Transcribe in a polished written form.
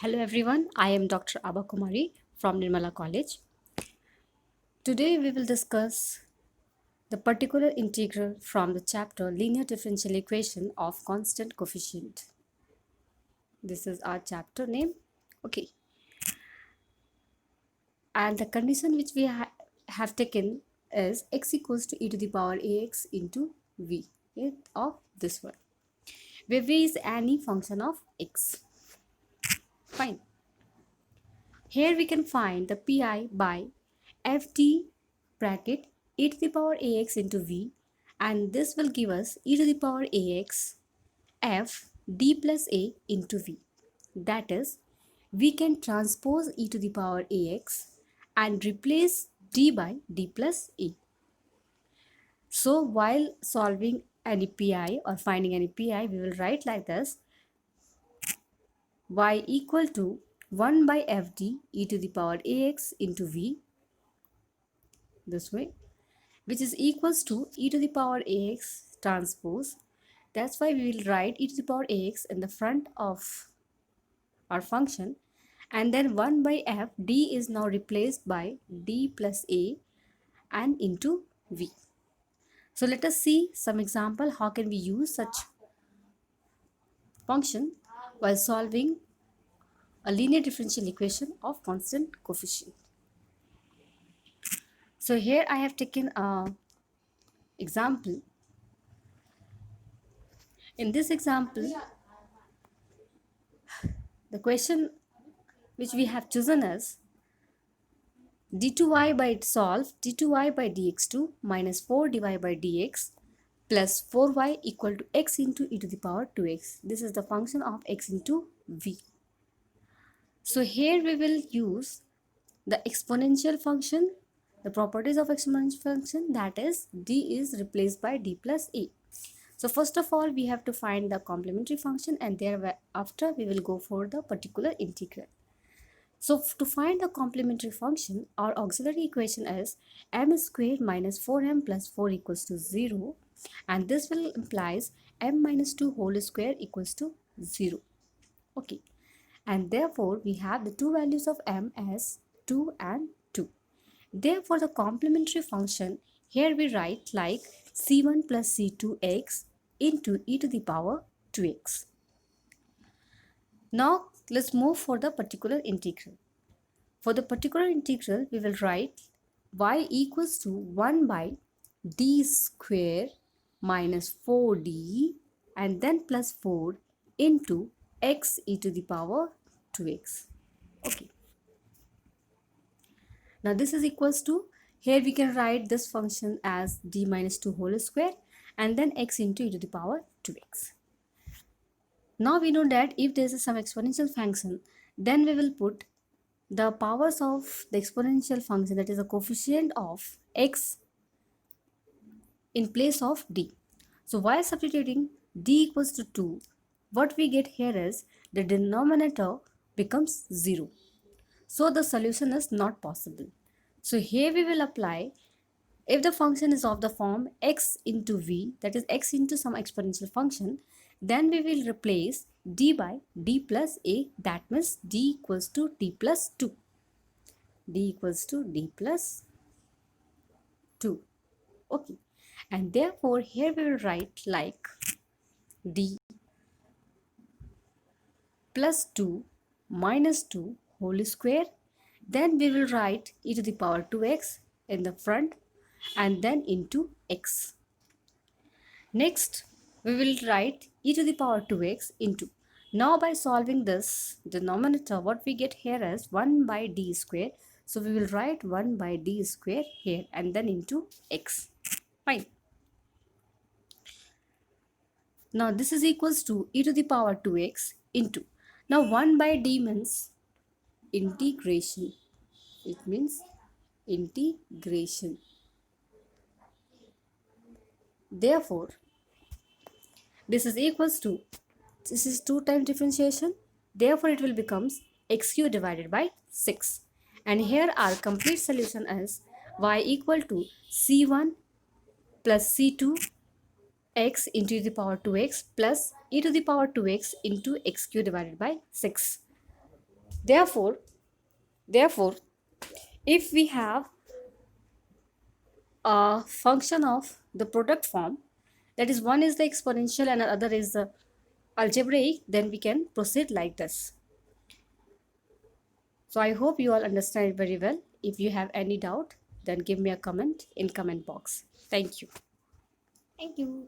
Hello everyone, I am Dr. Abha Kumari from Nirmala College. Today we will discuss the particular integral from the chapter Linear Differential Equation of Constant Coefficient. This is our chapter name. Okay. And the condition which we have taken is x equals to e to the power ax into v of this one, where v is any function of x. Fine. Here we can find the pi by ft bracket e to the power ax into v, and this will give us e to the power ax f d plus a into v. That is, we can transpose e to the power ax and replace d by d plus a. So while solving any pi or finding any pi, we will write like this: y equal to 1 by fd e to the power ax into v, this way, which is equals to e to the power ax transpose. That's why we will write e to the power ax in the front of our function, and then 1 by f d is now replaced by d plus a and into v. So let us see some example how can we use such function while solving a linear differential equation of constant coefficient. So here I have taken a example. In this example, the question which we have chosen is d2y by solve d2y by dx2 minus 4dy by dx plus 4y equal to x into e to the power 2x. This is the function of x into v. So here we will use the exponential function, the properties of exponential function, that is d is replaced by d plus a. So first of all we have to find the complementary function, and thereafter we will go for the particular integral. So to find the complementary function, our auxiliary equation is m squared minus 4m plus 4 equals to 0, and this will implies m minus 2 whole square equals to 0. Okay, and therefore we have the two values of m as 2 and 2. Therefore the complementary function here we write like c1 plus c2x into e to the power 2x. Now let's move for the particular integral. For the particular integral, we will write y equals to 1 by d square minus 4d and then plus 4 into x e to the power 2x. Okay. Now this is equals to, here we can write this function as d minus 2 whole square and then x into e to the power 2x. Now we know that if there is some exponential function, then we will put the powers of the exponential function, that is a coefficient of x, in place of d. So while substituting d equals to 2, what we get here is the denominator becomes 0. So the solution is not possible. So here we will apply, if the function is of the form x into v, that is x into some exponential function, then we will replace d by d plus a, that means d equals to d plus 2. d equals to d plus 2. Okay, and therefore here we will write like d plus 2 minus 2 whole square, then we will write e to the power 2x in the front and then into x. Next we will write e to the power 2x into, now by solving this denominator what we get here is 1 by d square, so we will write 1 by d square here and then into x. Fine. Now this is equals to e to the power 2x into, now 1 by d means integration. It means integration. Therefore, this is equals to, this is 2 times differentiation. Therefore, it will becomes x cube divided by 6. And here our complete solution is y equal to c1 plus c2 x into the power 2x plus e to the power 2x into x cube divided by 6. Therefore, therefore, if we have a function of the product form, that is one is the exponential and the other is the algebraic, then we can proceed like this. So I hope you all understand it very well. If you have any doubt, then give me a comment in comment box. Thank you. Thank you.